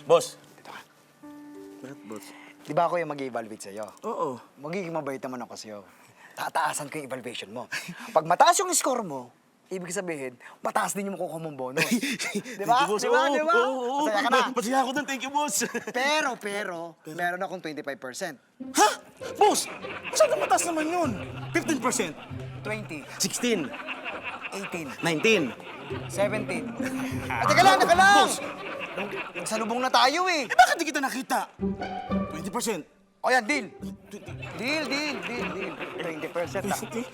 Boss. Dito ka. Bakit, boss? Di ba ako yung mag-i-evaluate sa'yo? Oo. Magiging mabait naman ako sa'yo. Tataasan ko yung evaluation mo. Pag mataas yung score mo, ibig sabihin, mataas din yung makukuha mong bonus. Di ba? Thank you, boss. Di ba? Di ba? Oo. Masaya ka na. Masaya ako dun. Thank you, boss. Pero, meron akong 25%. Ha? Boss! Masyadong mataas naman yun. 15%. 20, 16. 18, 19. 17. Teka lang! Boss! Nagsalubong na tayo eh. Eh, bakit di kita nakita? 20%. O yan, deal. Deal. 20% na. Deal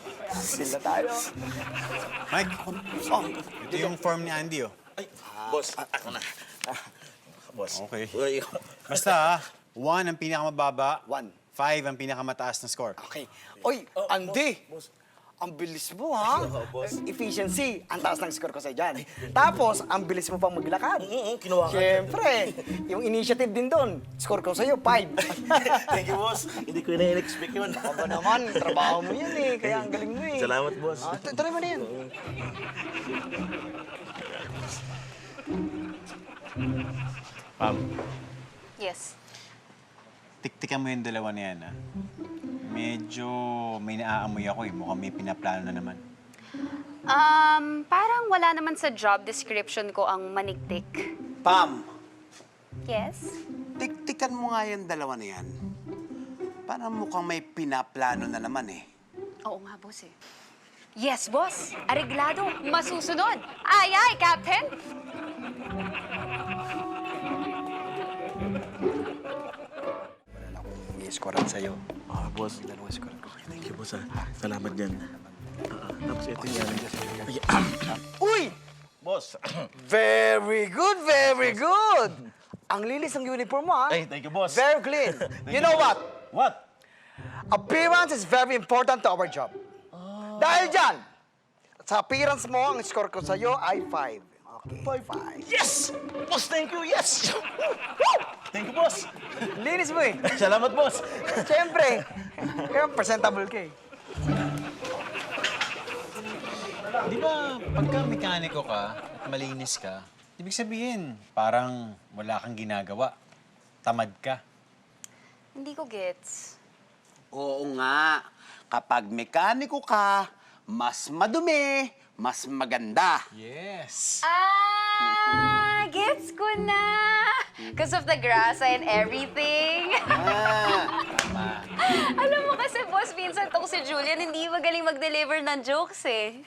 na tayo. Mike, Oh, ito yung form ni Andy, oh. Ay, boss. Ako na. Boss. Okay. Uy, Basta, 1 ang pinakamababa, 1. 5 ang pinakamataas na score. Okay. Oy, Andy! Ang bilis mo, ha? boss. Efficiency, ang taas ng score ko sa'yo dyan. Tapos, ang bilis mo pang maglakad. kinuha ka. Siyempre, yung initiative din doon, score ko sa'yo, 5. Thank you, boss. Hindi ko na-expect yun. Aba naman, trabaho mo yan eh, kaya ang galing mo eh. Salamat, boss. Tuloy mo na yan. Pam, Yes. tiktikan mo yung dalawa na yan, ah. Medyo may naaamoy ako, eh. Mukhang may pinaplano na naman. Parang wala naman sa job description ko ang maniktik. Pam, Yes? tiktikan mo nga yung dalawa na yan. Parang mukhang may pinaplano na naman eh. Oo nga, boss eh. Yes, boss. Areglado. Masusunod. Ay, Captain! Wala na akong i-scorean sa'yo. Boss. Dalawang score ko. Thank you, boss. Salamat dyan. Tapos ito yan. Uy! Boss. Very good, very good! Ang linis ng uniform mo, ha? Ay, thank you, boss. Very clean. You know what? What? Appearance is very important to our job. Dahil dyan, sa appearance mo, ang score ko sa'yo ay 5. Okay, 5. Yes! Boss, thank you. Yes! Thank you, boss. Linis mo eh. Salamat, boss. Siyempre. Kaya presentable ka eh. Di ba, pagka mekaniko ka at malinis ka, ibig sabihin, parang wala kang ginagawa. Tamad ka. Hindi ko gets. Oo nga, kapag mekaniko ka, mas madumi, mas maganda. Yes! Gets ko na! Because of the grass and everything. Tama. Alam mo kasi, boss, minsan tong si Julian, hindi magaling mag-deliver ng jokes eh.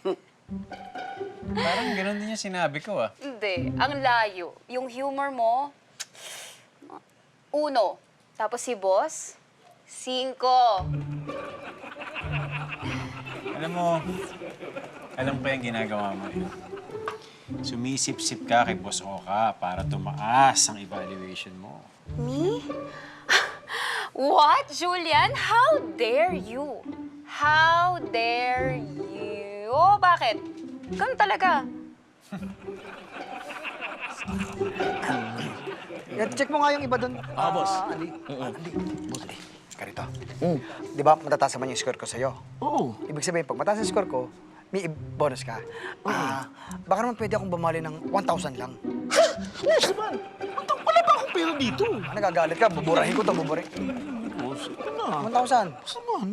Parang ganun din yung sinabi ko, ah. Hindi. Ang layo. Yung humor mo, 1. Tapos si boss, 5. Alam mo, alam ko yung ginagawa mo, eh. Sumisip-sip ka kay Boss Oka para tumaas ang evaluation mo. Me? What, Julian? How dare you? How dare you? Oh, bakit? Ganun talaga. Check mo nga yung iba doon. Boss. Andy. Andy. Karito. Di ba, matataas naman yung score ko sa'yo? Oo. Ibig sabihin, pag mataas yung score ko, may bonus ka. Baka naman pwede akong bumali ng 1,000 lang. Boss naman. Wala pa akong pera dito. Nagagalit ka, buburahin ko ito, buburi. Boss, ito na. 1,000. Boss naman.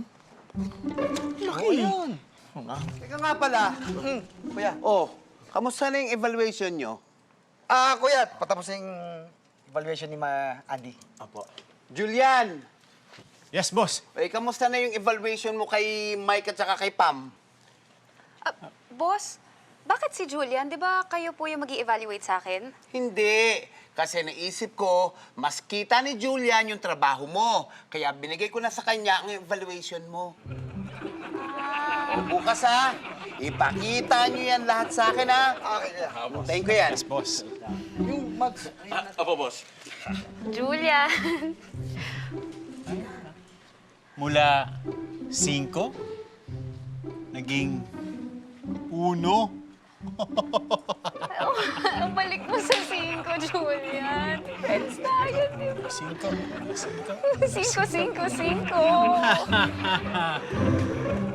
Laki. Oo, yun. Teka nga pala, Kuya. oh, kamusta na yung evaluation nyo? Kuya, patapos na yung evaluation ni Andy. Apo. Julian, Yes, boss. kamusta na yung evaluation mo kay Mike at saka kay Pam? Boss, bakit si Julian? Di ba kayo po yung mag-i-evaluate sa akin? Hindi. Kasi naisip ko, mas kita ni Julian yung trabaho mo. Kaya binigay ko na sa kanya ang evaluation mo. O bukas ha, ipakita niyo yan lahat sa akin ha. Okay, kuya. Tayin ko yan. Yes, boss. Yung mags. Apo, boss. Julian! Mula 5, naging 1. Ang balik mo sa 5, Julian. Friends tayo, di ba? 5. 5, 5, 5.